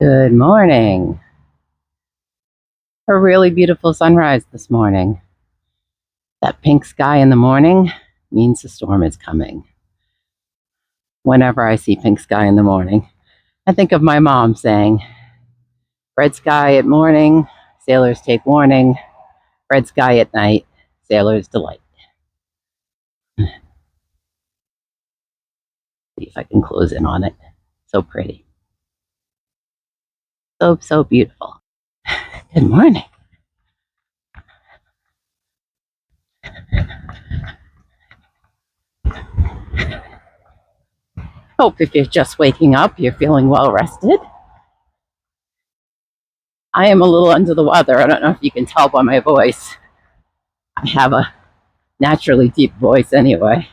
Good morning. A really beautiful sunrise this morning. That pink sky in the morning means the storm is coming. Whenever I see pink sky in the morning, I think of my mom saying, red sky at morning, sailors take warning. Red sky at night, sailors delight. See if I can close in on it. So pretty. So beautiful. Good morning. Hope if you're just waking up, you're feeling well rested. I am a little under the weather. I don't know if you can tell by my voice. I have a naturally deep voice anyway.